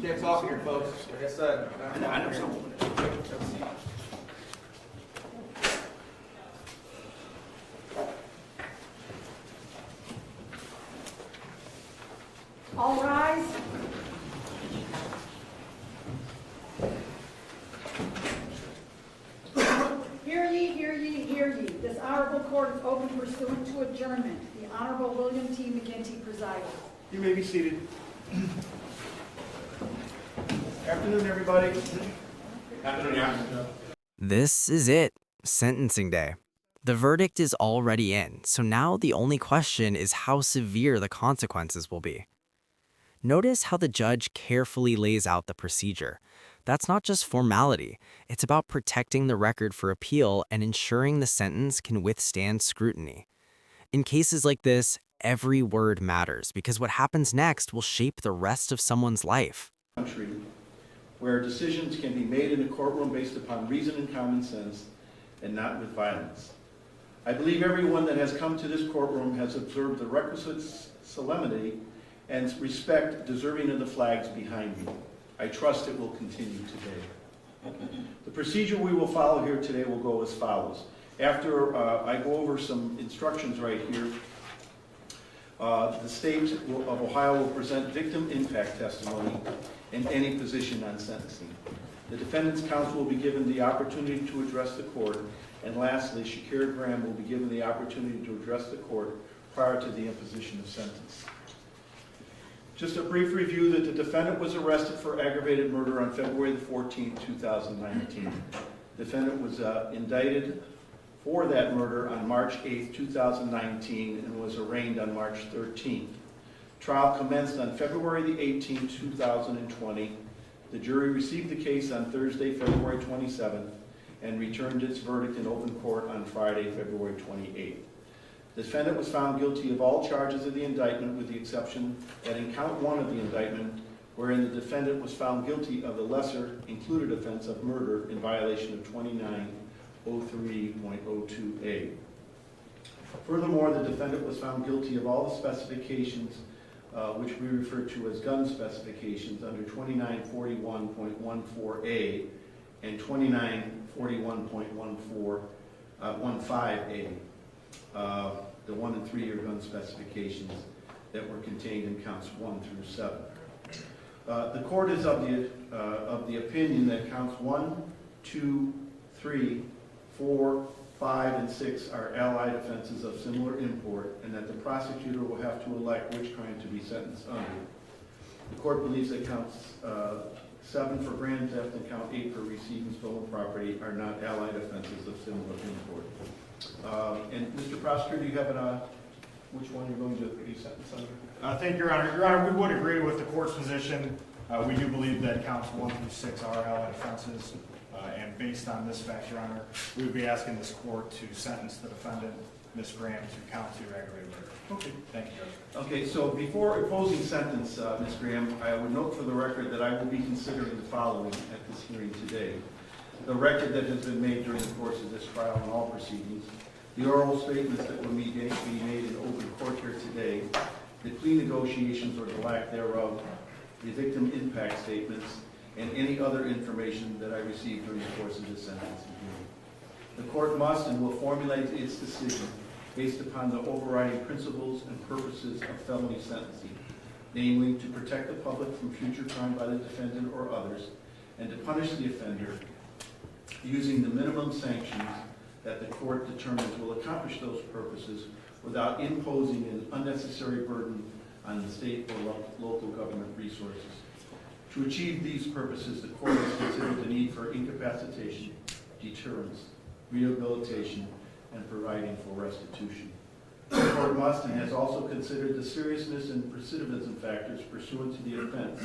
Can't talk here, folks. Like I said. I know someone. All rise. Hear ye, hear ye, hear ye. This honorable court is open pursuant to adjournment. The Honorable William T. McGinty presiding. You may be seated. Afternoon, everybody. Afternoon, yeah. This is it, sentencing day. The verdict is already in, so now the only question is how severe the consequences will be. Notice how the judge carefully lays out the procedure. That's not just formality, it's about protecting the record for appeal and ensuring the sentence can withstand scrutiny. In cases like this, every word matters because what happens next will shape the rest of someone's life. Country, where decisions can be made in a courtroom based upon reason and common sense and not with violence. I believe everyone that has come to this courtroom has observed the requisite solemnity and respect deserving of the flags behind me. I trust it will continue today. The procedure we will follow here today will go as follows. After I go over some instructions right here, the state of Ohio will present victim impact testimony in any position on sentencing. The defendant's counsel will be given the opportunity to address the court, and lastly, Shakira Graham will be given the opportunity to address the court prior to the imposition of sentence. Just a brief review that the defendant was arrested for aggravated murder on February the 14th, 2019. The defendant was indicted for that murder on March 8th, 2019 and was arraigned on March 13th. Trial commenced on February the 18th, 2020. The jury received the case on Thursday, February 27th and returned its verdict in open court on Friday, February 28th. The defendant was found guilty of all charges of the indictment with the exception that in count one of the indictment, wherein the defendant was found guilty of the lesser included offense of murder in violation of 2903.02a. Furthermore, the defendant was found guilty of all the specifications which we refer to as gun specifications under 2941.14a and 2941.15a. The 1 and 3 year gun specifications that were contained in counts 1 through 7. The court is of the opinion that counts 1, 2, 3, 4, 5, and 6 are allied offenses of similar import, and that the prosecutor will have to elect which crime to be sentenced under. The court believes that counts 7 for grand theft and count 8 for receiving stolen property are not allied offenses of similar import. And Mr. Prosecutor, do you have which one you're going to be sentenced under? Thank you, Your Honor. Your Honor, we would agree with the court's position. We do believe that counts 1 through 6 are allied offenses. And based on this fact, Your Honor, we would be asking this court to sentence the defendant, Ms. Graham, to count 2 aggravated murder. Okay. Thank you, Judge. Okay, so before imposing sentence, Ms. Graham, I would note for the record that I will be considering the following at this hearing today. The record that has been made during the course of this trial and all proceedings, the oral statements that will be made in open court here today, the plea negotiations or the lack thereof, the victim impact statements, and any other information that I received during the course of this sentencing hearing. The court must and will formulate its decision based upon the overriding principles and purposes of felony sentencing, namely to protect the public from future crime by the defendant or others, and to punish the offender using the minimum sanctions that the court determines will accomplish those purposes without imposing an unnecessary burden on the state or local government resources. To achieve these purposes, the court has considered the need for incapacitation, deterrence, rehabilitation, and providing for restitution. The court must and has also considered the seriousness and recidivism factors pursuant to the offense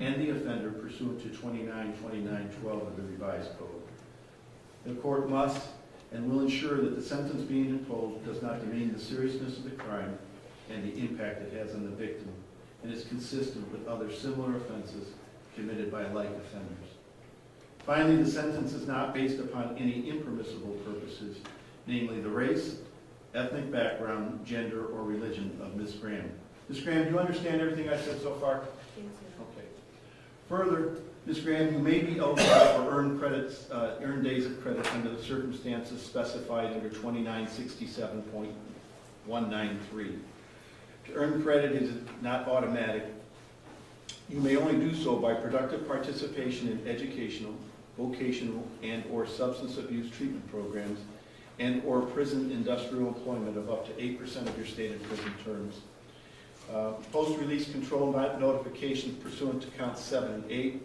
and the offender pursuant to 2929.12 of the revised code. The court must and will ensure that the sentence being imposed does not demean the seriousness of the crime and the impact it has on the victim, and is consistent with other similar offenses committed by like offenders. Finally, the sentence is not based upon any impermissible purposes, namely the race, ethnic background, gender, or religion of Ms. Graham. Ms. Graham, do you understand everything I said so far? Yes, sir. Okay. Further, Ms. Graham, you may be eligible for earned days of credit under the circumstances specified under 2967.193. To earn credit is not automatic. You may only do so by productive participation in educational, vocational, and/or substance abuse treatment programs and/or prison industrial employment of up to 8% of your stated prison terms. Post-release control notifications pursuant to counts 7 and 8.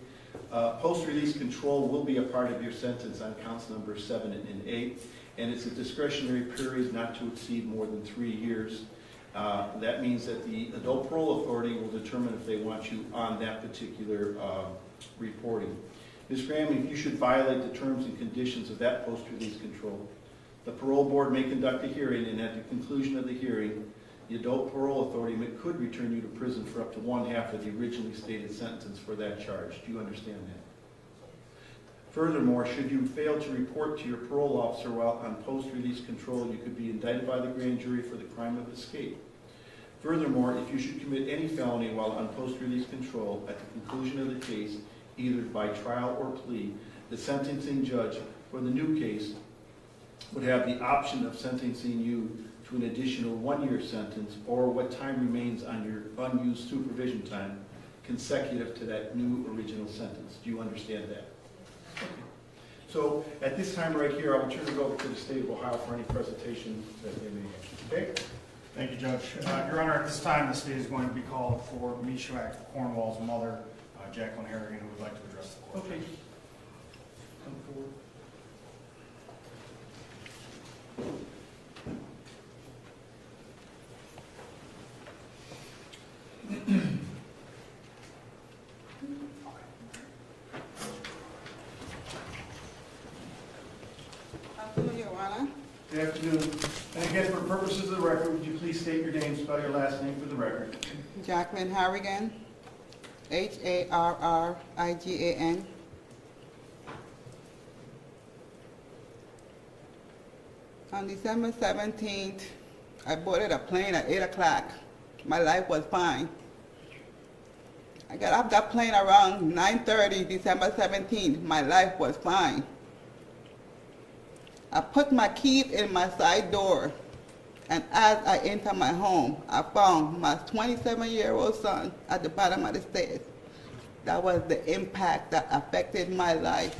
Post-release control will be a part of your sentence on counts number 7 and 8, and it's a discretionary period not to exceed more than 3 years. That means that the adult parole authority will determine if they want you on that particular reporting. Ms. Graham, if you should violate the terms and conditions of that post-release control, the parole board may conduct a hearing, and at the conclusion of the hearing, the adult parole authority could return you to prison for up to 1/2 of the originally stated sentence for that charge. Do you understand that? Furthermore, should you fail to report to your parole officer while on post-release control, you could be indicted by the grand jury for the crime of escape. Furthermore, if you should commit any felony while on post-release control at the conclusion of the case, either by trial or plea, the sentencing judge for the new case would have the option of sentencing you to an additional 1-year sentence or what time remains on your unused supervision time consecutive to that new original sentence. Do you understand that? Okay. So at this time right here, I will turn it over to the State of Ohio for any presentation that they may have. Okay? Thank you, Judge. Your Honor, at this time, the state is going to be called for Meshach Cornwall's mother, Jacqueline Harrigan, who would like to address the court. Okay. Come forward. Afternoon, Your Honor. Good afternoon. And again, for purposes of the record, would you please state your name, spell your last name for the record? Jacqueline Harrigan, Harrigan. On December 17th, I boarded a plane at 8 o'clock. My life was fine. I got off that plane around 9:30, December 17th. My life was fine. I put my keys in my side door, and as I entered my home, I found my 27-year-old son at the bottom of the stairs. That was the impact that affected my life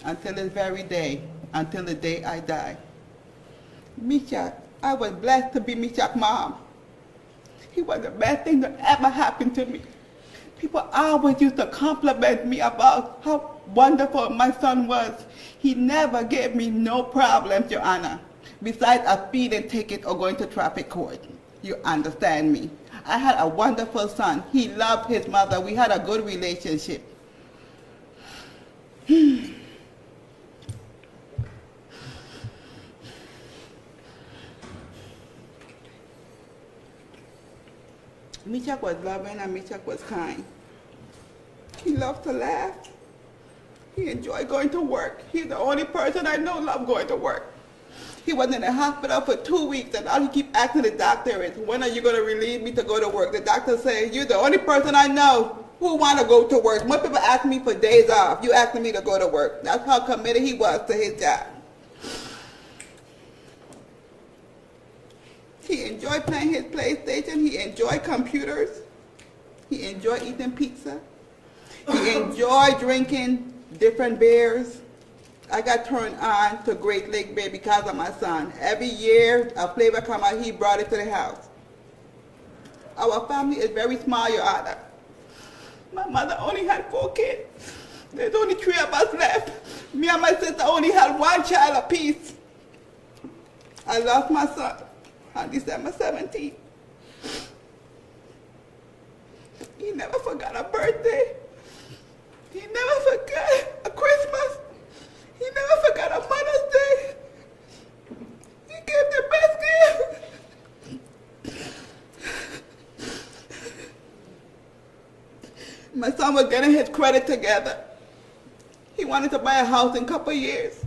until this very day, until the day I die. Meshach, I was blessed to be Meshach's mom. He was the best thing that ever happened to me. People always used to compliment me about how wonderful my son was. He never gave me no problems, Your Honor, besides a speeding ticket or going to traffic court. You understand me? I had a wonderful son. He loved his mother. We had a good relationship. Meshach was loving and Meshach was kind. He loved to laugh. He enjoyed going to work. He's the only person I know loved going to work. He was in the hospital for 2 weeks, and all he keep asking the doctor is, when are you going to relieve me to go to work? The doctor says, you're the only person I know who want to go to work. Most people ask me for days off. You asking me to go to work. That's how committed he was to his job. He enjoyed playing his PlayStation. He enjoyed computers. He enjoyed eating pizza. He enjoyed drinking different beers. I got turned on to Great Lake Beer because of my son. Every year a flavor come out, he brought it to the house. Our family is very small, Your Honor. My mother only had 4 kids. There's only 3 of us left. Me and my sister only had 1 child apiece. I lost my son on December 17th. He never forgot a birthday. He never forgot a Christmas. He never forgot a Mother's Day. He gave the best gift. My son was getting his credit together. He wanted to buy a house in a couple of years.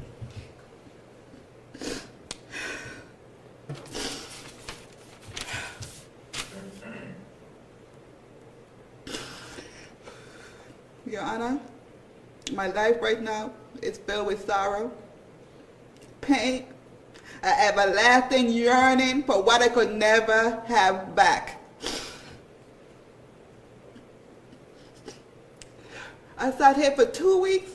Your Honor, my life right now is filled with sorrow, pain, an everlasting yearning for what I could never have back. I sat here for 2 weeks,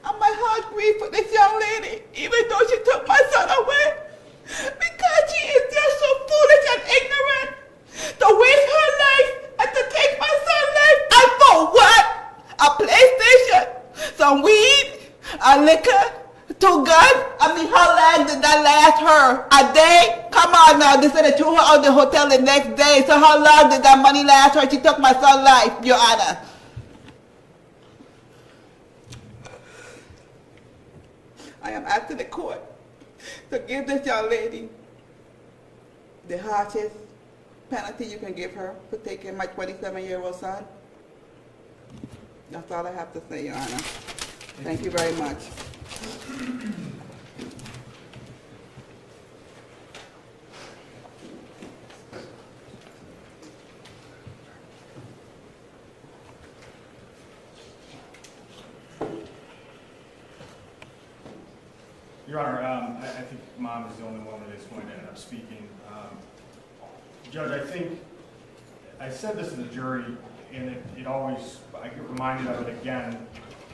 and my heart grieved for this young lady, even though she took my son away, because she is just so foolish and ignorant to waste her life and to take my son's life. And for what? A PlayStation, some weed, a liquor, 2 guns? I mean, how long did that last her? A day? Come on now, they said they threw her out the hotel the next day, so how long did that money last her? She took my son's life, Your Honor. I am asking the court to give this young lady the harshest penalty you can give her for taking my 27-year-old son. That's all I have to say, Your Honor. Thank you very much. Your Honor, I think Mom is the only one that is going to end up speaking. Judge, I think, I said this to the jury, and it always, I get reminded of it again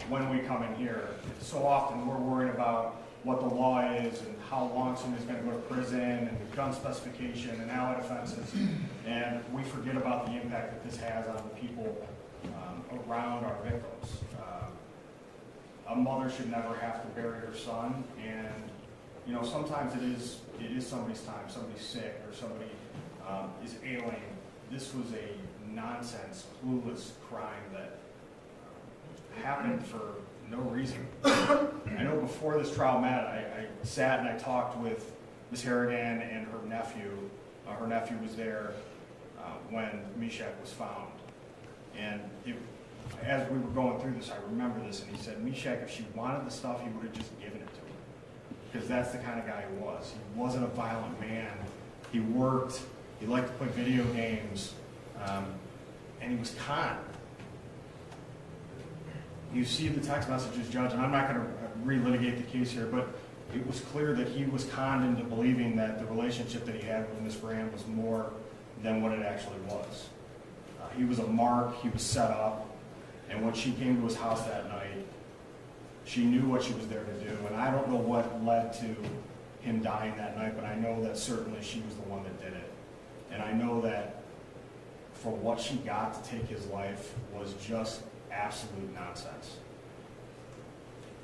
when we come in here. So often we're worried about what the law is and how long somebody's going to go to prison and the gun specification and allied offenses, and we forget about the impact that this has on the people around our victims. A mother should never have to bury her son, and you know, sometimes it is somebody's time, somebody's sick, or somebody is ailing. This was a nonsense, clueless crime that happened for no reason. I know before this trial met, I sat and I talked with Ms. Harrigan and her nephew. Her nephew was there when Meshach was found, and as we were going through this, I remember this, and he said, Meshach, if she wanted the stuff, he would have just given it to her. Because that's the kind of guy he was. He wasn't a violent man. He worked, he liked to play video games, and he was conned. You see the text messages, Judge, and I'm not going to relitigate the case here, but it was clear that he was conned into believing that the relationship that he had with Ms. Graham was more than what it actually was. He was a mark, he was set up. And when she came to his house that night, she knew what she was there to do. And I don't know what led to him dying that night, but I know that certainly she was the one that did it. And I know that for what she got to take his life was just absolute nonsense.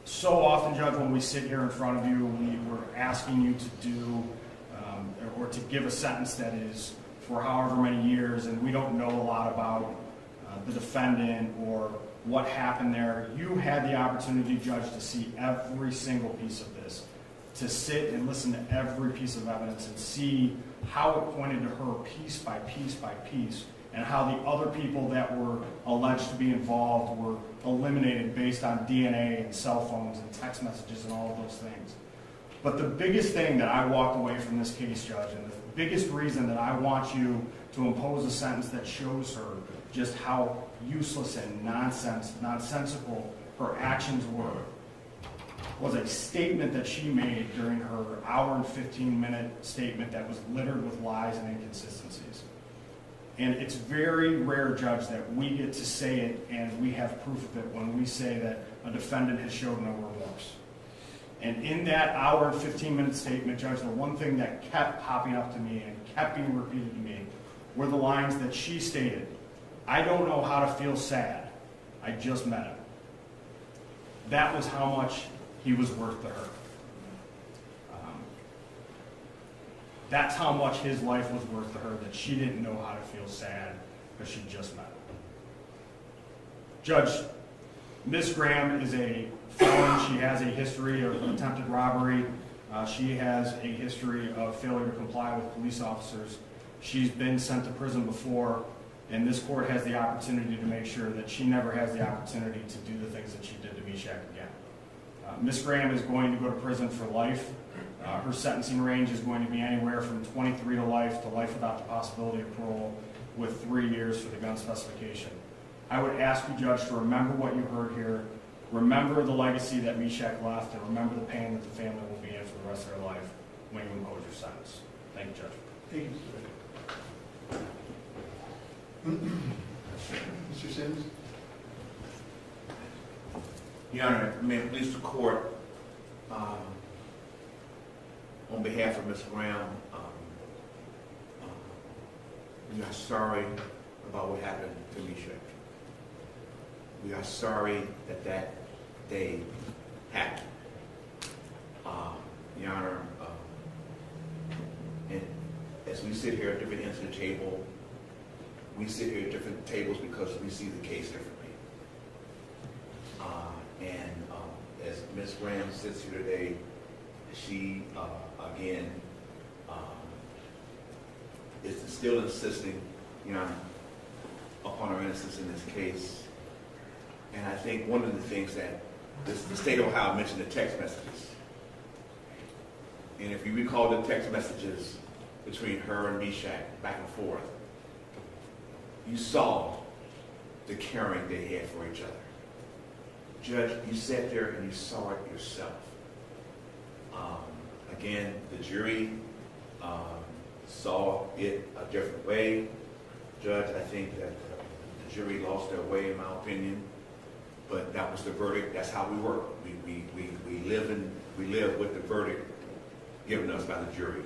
So often, Judge, when we sit here in front of you, we're asking you to do or to give a sentence that is for however many years, and we don't know a lot about the defendant or what happened there. You had the opportunity, Judge, to see every single piece of this, to sit and listen to every piece of evidence and see how it pointed to her piece by piece by piece, and how the other people that were alleged to be involved were eliminated based on DNA and cell phones and text messages and all of those things. But the biggest thing that I walked away from this case, Judge, and the biggest reason that I want you to impose a sentence that shows her just how useless and nonsensical her actions were, was a statement that she made during her hour and 15-minute statement that was littered with lies and inconsistencies. And it's very rare, Judge, that we get to say it and we have proof of it when we say that a defendant has showed no remorse. And in that hour and 15-minute statement, Judge, the one thing that kept popping up to me and kept being repeated to me were the lines that she stated. I don't know how to feel sad. I just met him. That was how much he was worth to her. That's how much his life was worth to her, that she didn't know how to feel sad because she just met him. Judge, Ms. Graham is a felon. She has a history of attempted robbery. She has a history of failure to comply with police officers. She's been sent to prison before, and this court has the opportunity to make sure that she never has the opportunity to do the things that she did to Meshach again. Ms. Graham is going to go to prison for life. Her sentencing range is going to be anywhere from 23 to life without the possibility of parole, with 3 years for the gun specification. I would ask you, Judge, to remember what you heard here, remember the legacy that Meshach left, and remember the pain that the family will be in for the rest of their life when you impose your sentence. Thank you, Judge. Thank you, sir. Mr. Sims? Your Honor, may it please the court, on behalf of Ms. Graham, we are sorry about what happened to Meshach. We are sorry that that day happened. Your Honor, and as we sit here at different ends of the table, we sit here at different tables because we see the case differently. As Ms. Graham sits here today, she, again, is still insisting, Your Honor, upon her innocence in this case. And I think one of the things that the state of Ohio mentioned the text messages. And if you recall the text messages between her and Meshach back and forth, you saw the caring they had for each other. Judge, you sat there and you saw it yourself. Again, the jury saw it a different way. Judge, I think that the jury lost their way, in my opinion. But that was the verdict. That's how we work. We live with the verdict given us by the jury.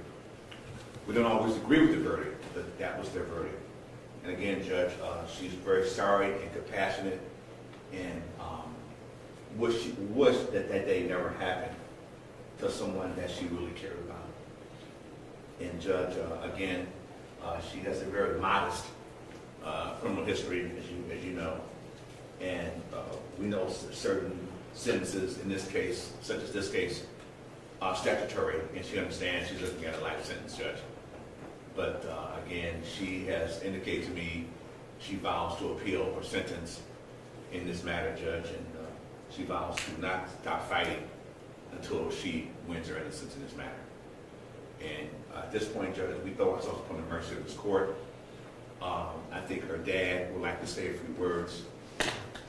We don't always agree with the verdict, but that was their verdict. And again, Judge, she's very sorry and compassionate, and wish that day never happened to someone that she really cared about. And Judge, again, she has a very modest criminal history, as you know, and we know certain sentences in this case, such as this case, are statutory, and she understands she's looking at a life sentence, Judge. But again, she has indicated to me she vows to appeal her sentence in this matter, Judge, and she vows to not stop fighting until she wins her innocence in this matter. And at this point, Judge, we throw ourselves upon the mercy of this court. I think her dad would like to say a few words,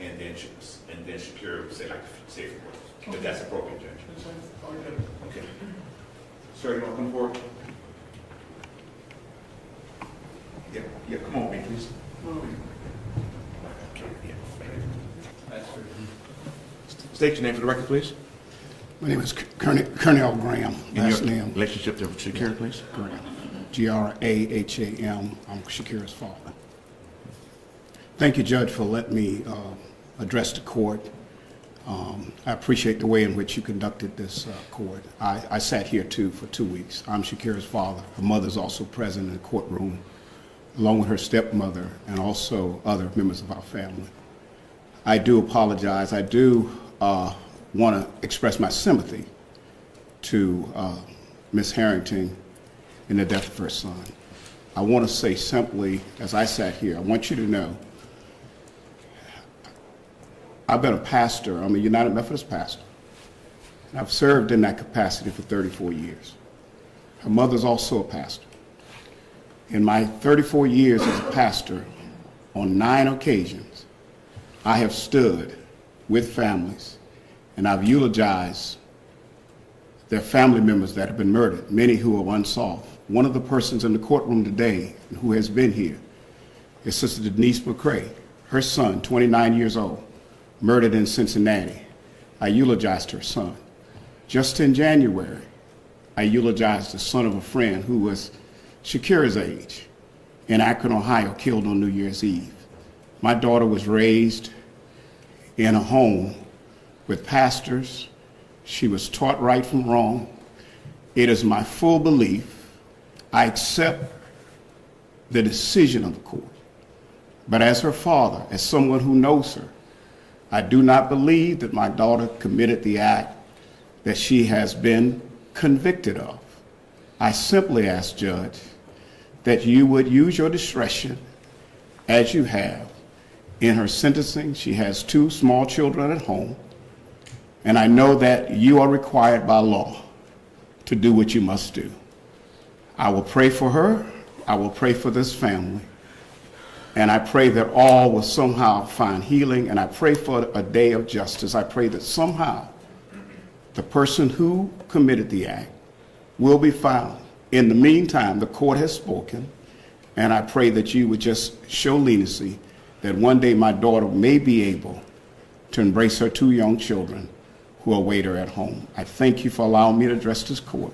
and then Shakira would say a few words, if that's appropriate, Judge. Okay. Sir, you want to come forward? Yeah, come on, man, please. State your name for the record, please. My name is Colonel Graham. Last And your name relationship to Shakira, please. Graham. Graham. I'm Shakira's father. Thank you, Judge, for letting me address the court. I appreciate the way in which you conducted this court. I sat here too for 2 weeks. I'm Shakira's father. Her mother's also present in the courtroom, along with her stepmother and also other members of our family. I do apologize. I do want to express my sympathy to Ms. Harrington in the death of her son. I want to say simply, as I sat here, I want you to know I've been a pastor. I'm a United Methodist pastor. And I've served in that capacity for 34 years. Her mother's also a pastor. In my 34 years as a pastor, on 9 occasions, I have stood with families and I've eulogized their family members that have been murdered, many who are unsolved. One of the persons in the courtroom today who has been here is Sister Denise McCrae. Her son, 29 years old, murdered in Cincinnati. I eulogized her son. Just in January, I eulogized the son of a friend who was Shakira's age in Akron, Ohio, killed on New Year's Eve. My daughter was raised in a home with pastors. She was taught right from wrong. It is my full belief I accept the decision of the court. But as her father, as someone who knows her, I do not believe that my daughter committed the act that she has been convicted of. I simply ask, Judge, that you would use your discretion as you have in her sentencing. She has 2 small children at home, and I know that you are required by law to do what you must do. I will pray for her. I will pray for this family. And I pray that all will somehow find healing, and I pray for a day of justice. I pray that somehow the person who committed the act will be found. In the meantime, the court has spoken, and I pray that you would just show leniency, that one day my daughter may be able to embrace her 2 young children who await her at home. I thank you for allowing me to address this court,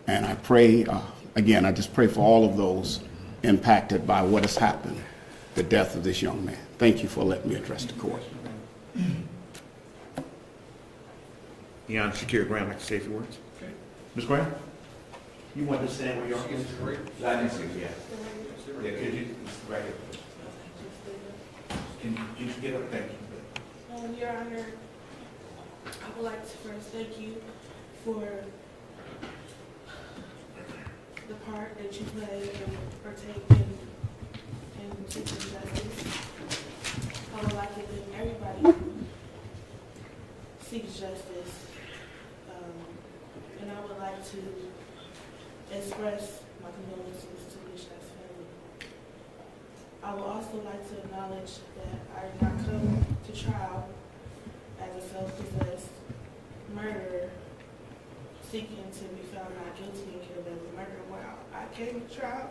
and I pray, again, I just pray for all of those impacted by what has happened, the death of this young man. Thank you for letting me address the court. Your Honor, Shakira Graham, like to say a few words. Okay. Ms. Graham? You want to stand where you are? I didn't see it, yeah. Yeah, could you, right here. Can you get up? Thank you. Your Honor, I would like to first thank you for the part that you played and partake in seeking justice. I would like to thank everybody who seeks justice. And I would like to express my condolences to Bishop's family. I would also like to acknowledge that I did not come to trial as a self-possessed murderer seeking to be found not guilty and killed as a murderer. While I came to trial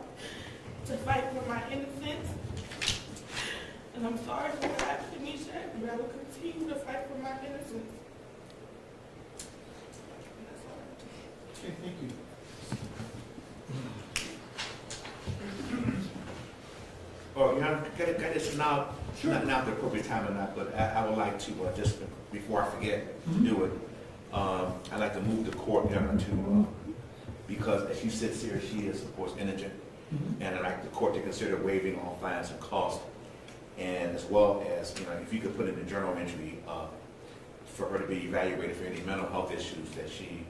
to fight for my innocence, and I'm sorry for what happened to me, but I will continue to fight for my innocence. And that's all. Okay, thank you. Oh, Your Honor, can I just now, not the appropriate time or not, but I would like to, just before I forget to do it, I'd like to move the court, Your Honor, to, because as she sits here, she is, of course, indigent, and I'd like the court to consider waiving all fines and costs, and as well as, you know, if you could put in the journal entry for her to be evaluated for any mental health issues that she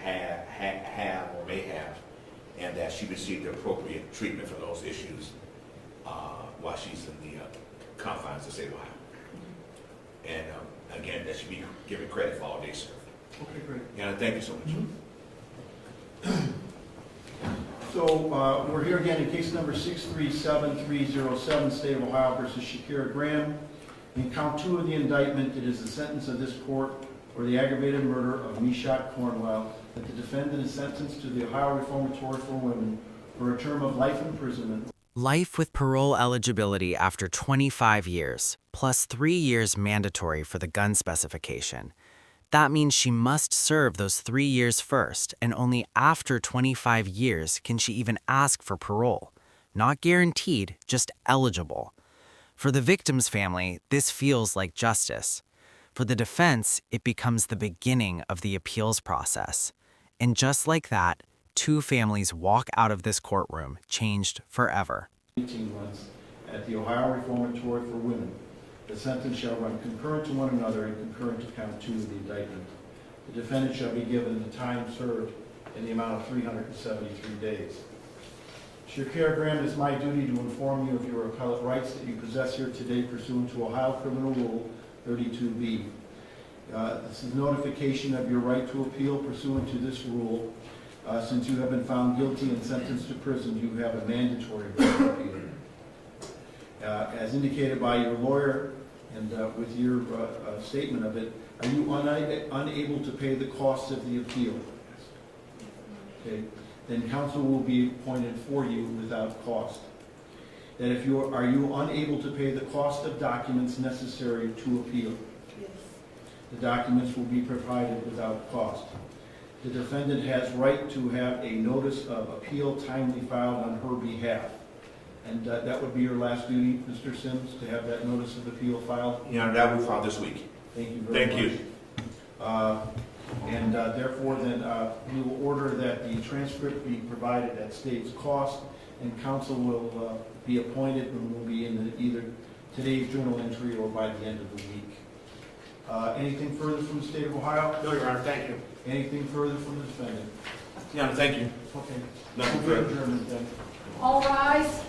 have or may have, and that she received the appropriate treatment for those issues while she's in the confines of the state of Ohio. And again, that should be given credit for all they served. Okay, great. Yeah, thank you so much. So we're here again in case number 637307, State of Ohio versus Shakira Graham. In count 2 of the indictment, it is the sentence of this court for the aggravated murder of Meshack Cornwell that the defendant is sentenced to the Ohio Reformatory for Women for a term of life imprisonment. Life with parole eligibility after 25 years, plus 3 years mandatory for the gun specification. That means she must serve those 3 years first, and only after 25 years can she even ask for parole. Not guaranteed, just eligible. For the victim's family, this feels like justice. For the defense, it becomes the beginning of the appeals process. And just like that, 2 families walk out of this courtroom changed forever. 18 months at the Ohio Reformatory for Women. The sentence shall run concurrent to one another and concurrent to count 2 of the indictment. The defendant shall be given the time served in the amount of 373 days. Shakira Graham, it is my duty to inform you of your appellate rights that you possess here today pursuant to Ohio Criminal Rule 32B. This is notification of your right to appeal pursuant to this rule. Since you have been found guilty and sentenced to prison, you have a mandatory right to appeal. As indicated by your lawyer and with your statement of it, are you unable to pay the costs of the appeal? Okay. Then counsel will be appointed for you without cost. That if are you unable to pay the cost of documents necessary to appeal? Yes. The documents will be provided without cost. The defendant has right to have a notice of appeal timely filed on her behalf. And that would be your last duty, Mr. Sims, to have that notice of appeal filed? Your Honor, that will be filed this week. Thank you very much. Thank you. Therefore, then, we will order that the transcript be provided at state's cost, and counsel will be appointed and will be in either today's journal entry or by the end of the week. Anything further from the state of Ohio? No, Your Honor, thank you. Anything further from the defendant? Your Honor, thank you. Okay. Nothing We're further. adjourned then. All rise.